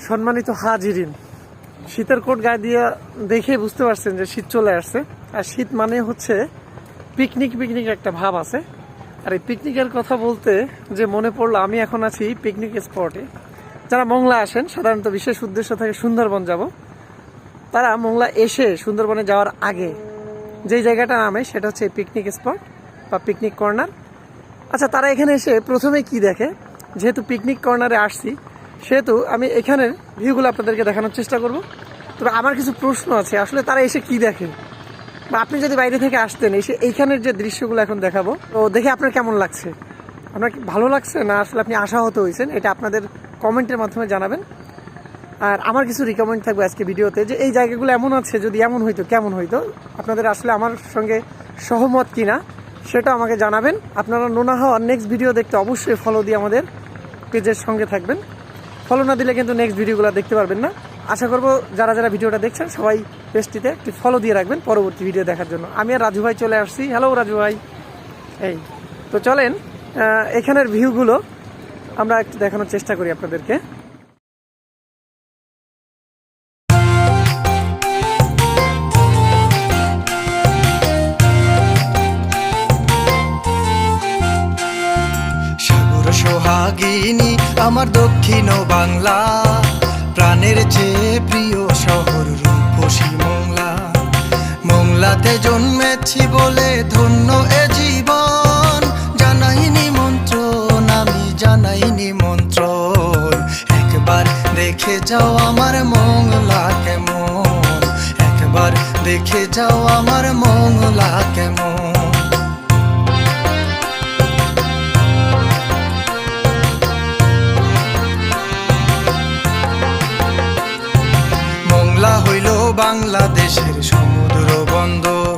সম্মানিত হাজিরিন, শীতের কোট গায়ে দিয়ে দেখে বুঝতে পারছেন যে শীত চলে আসছে। আর শীত মানে হচ্ছে পিকনিক পিকনিক একটা ভাব আছে। আর এই পিকনিকের কথা বলতে যে মনে পড়লো, আমি এখন আছি পিকনিক স্পটে। যারা মোংলা আসেন, সাধারণত বিশেষ উদ্দেশ্য থেকে সুন্দরবন যাব, তারা মোংলা এসে সুন্দরবনে যাওয়ার আগে যেই জায়গাটা নামে সেটা হচ্ছে পিকনিক স্পট বা পিকনিক কর্নার। আচ্ছা, তারা এখানে এসে প্রথমে কি দেখে? যেহেতু পিকনিক কর্নারে আসছি, সেহেতু আমি এখানের ভিউগুলো আপনাদেরকে দেখানোর চেষ্টা করব। তবে আমার কিছু প্রশ্ন আছে, আসলে তারা এসে কি দেখে, বা আপনি যদি বাইরে থেকে আসতেন এসে এইখানের যে দৃশ্যগুলো এখন দেখাবো, তো দেখে আপনার কেমন লাগছে? আপনার কি ভালো লাগছে, না আসলে আপনি আশাহত হয়েছেন? এটা আপনাদের কমেন্টের মাধ্যমে জানাবেন। আর আমার কিছু রিকমেন্ড থাকবে আজকে ভিডিওতে, যে এই জায়গাগুলো এমন আছে, যদি এমন হইতো কেমন হইতো। আপনাদের আসলে আমার সঙ্গে সহমত কিনা সেটা আমাকে জানাবেন। আপনারা নোনা হওয়ার নেক্সট ভিডিও দেখতে অবশ্যই ফলো দিয়ে আমাদের পেজের সঙ্গে থাকবেন। ফলো না দিলে কিন্তু নেক্সট ভিডিওগুলো দেখতে পারবেন না। আশা করব যারা যারা ভিডিওটা দেখছেন সবাই পেজটিতে একটি ফলো দিয়ে রাখবেন পরবর্তী ভিডিও দেখার জন্য। আমি আর রাজু ভাই চলে আসছি। হ্যালো রাজু ভাই। এই তো চলেন এখানের ভিউগুলো আমরা একটু দেখানোর চেষ্টা করি আপনাদেরকে। সোহাগিনী আমার দক্ষিণ বাংলা, প্রাণের চেয়ে প্রিয় শহর রূপসী মোংলা। মোংলাতে জন্মেছি বলে ধন্য এ জীবন, জানাই নিমন্ত্রণ, আমি জানাই নিমন্ত্রণ। একবার দেখে যাও আমার মোংলা কেমন, একবার দেখে যাও আমার মোংলা কেমন। হইল বাংলাদেশের সমুদ্র বন্দর,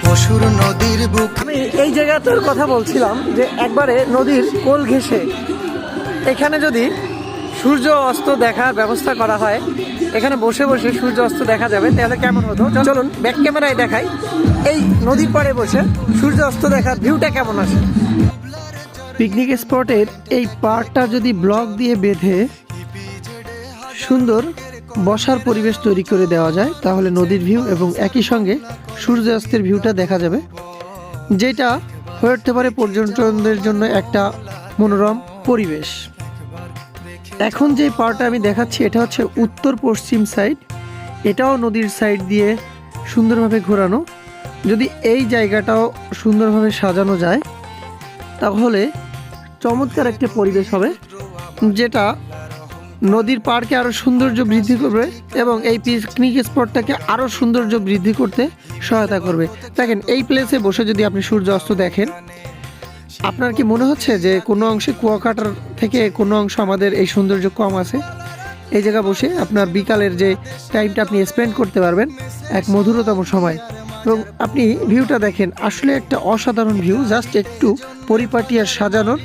পশুর নদীর বুক। আমি এই জায়গাটার কথা বলছিলাম যে একবারে নদীর কোল ঘেঁষে এখানে যদি সূর্য অস্ত দেখার ব্যবস্থা করা হয়, এখানে বসে বসে সূর্য অস্ত দেখা যাবে, তাহলে কেমন হতো? চলুন ব্যাক ক্যামেরায় দেখাই এই নদীর পাড়ে বসে সূর্য অস্ত দেখার ভিউটা কেমন আসে। পিকনিক স্পটের এই পাড়টা যদি ব্লক দিয়ে বেঁধে সুন্দর বসার পরিবেশ তৈরি করে দেওয়া যায়, তাহলে নদীর ভিউ এবং একই সঙ্গে সূর্যাস্তের ভিউটা দেখা যাবে, যেটা হয়ে উঠতে পারে পর্যটকদের জন্য একটা মনোরম পরিবেশ। এখন যে পাড়টা আমি দেখাচ্ছি এটা হচ্ছে উত্তর পশ্চিম সাইড, এটাও নদীর সাইড দিয়ে সুন্দরভাবে ঘোরানো। যদি এই জায়গাটাও সুন্দরভাবে সাজানো যায় তাহলে চমৎকার একটা পরিবেশ হবে, যেটা নদীর পাড়কে আরও সৌন্দর্য বৃদ্ধি করবে এবং এই পিকনিক স্পটটাকে আরও সৌন্দর্য বৃদ্ধি করতে সহায়তা করবে। দেখেন, এই প্লেসে বসে যদি আপনি সূর্য অস্ত দেখেন, আপনার কি মনে হচ্ছে যে কোনো অংশে কুয়াকাটার থেকে কোনো অংশ আমাদের এই সৌন্দর্য কম আছে? এই জায়গা বসে আপনার বিকালের যে টাইমটা আপনি স্পেন্ড করতে পারবেন এক মধুরতম সময়। এবং আপনি ভিউটা দেখেন, আসলে একটা অসাধারণ ভিউ, জাস্ট একটু পরিপাটি আর সাজানোর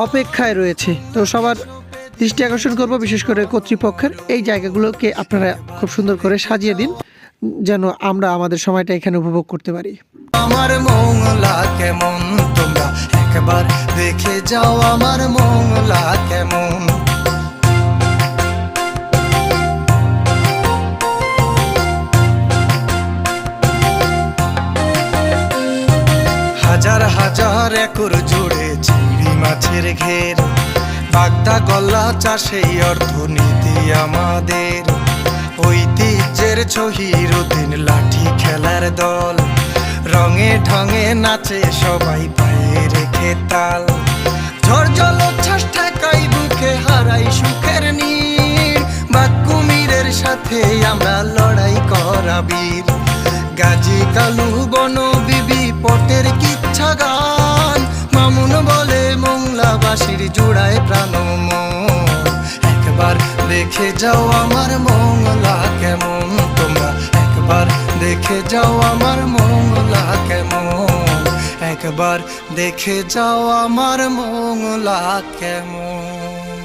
অপেক্ষায় রয়েছে। তো সবার দৃষ্টি আকর্ষণ করবো, বিশেষ করে কর্তৃপক্ষের, এই জায়গাগুলোকে আপনারা খুব সুন্দর করে সাজিয়ে দিন, যেন আমরা আমাদের সময়টা এখানে উপভোগ করতে পারি। আমার মোংলা কেমন তোমরা একবার দেখে যাও, আমার মোংলা কেমন। হাজার হাজার একর জুড়ে চিংড়ি মাছের ঘের, বাগদা গলা চাষেই অর্থনীতি আমাদের। ঐতিহ্যের ছহিরুদ্দিন লাঠি খেলার দল, রঙে ঢঙে নাচে সবাই পায়ে রেখে তাল। ঝড় জলোচ্ছ্বাস ঠেকাই বুকে হারাই সুখের নীড়, বা কুমিরের সাথে আমরা লড়াই করা বীর। গাজী কালু বন বিবি পটের কিচ্ছা গান, মামুন বলে মোংলাবাসীর জুড়ায় প্রাণ মন। একবার দেখে যাও আমার মোংলা কেমন তোমরা, একবার দেখে যাও আমার মোংলা কেমন, একবার দেখে যাও আমার মোংলা কেমন।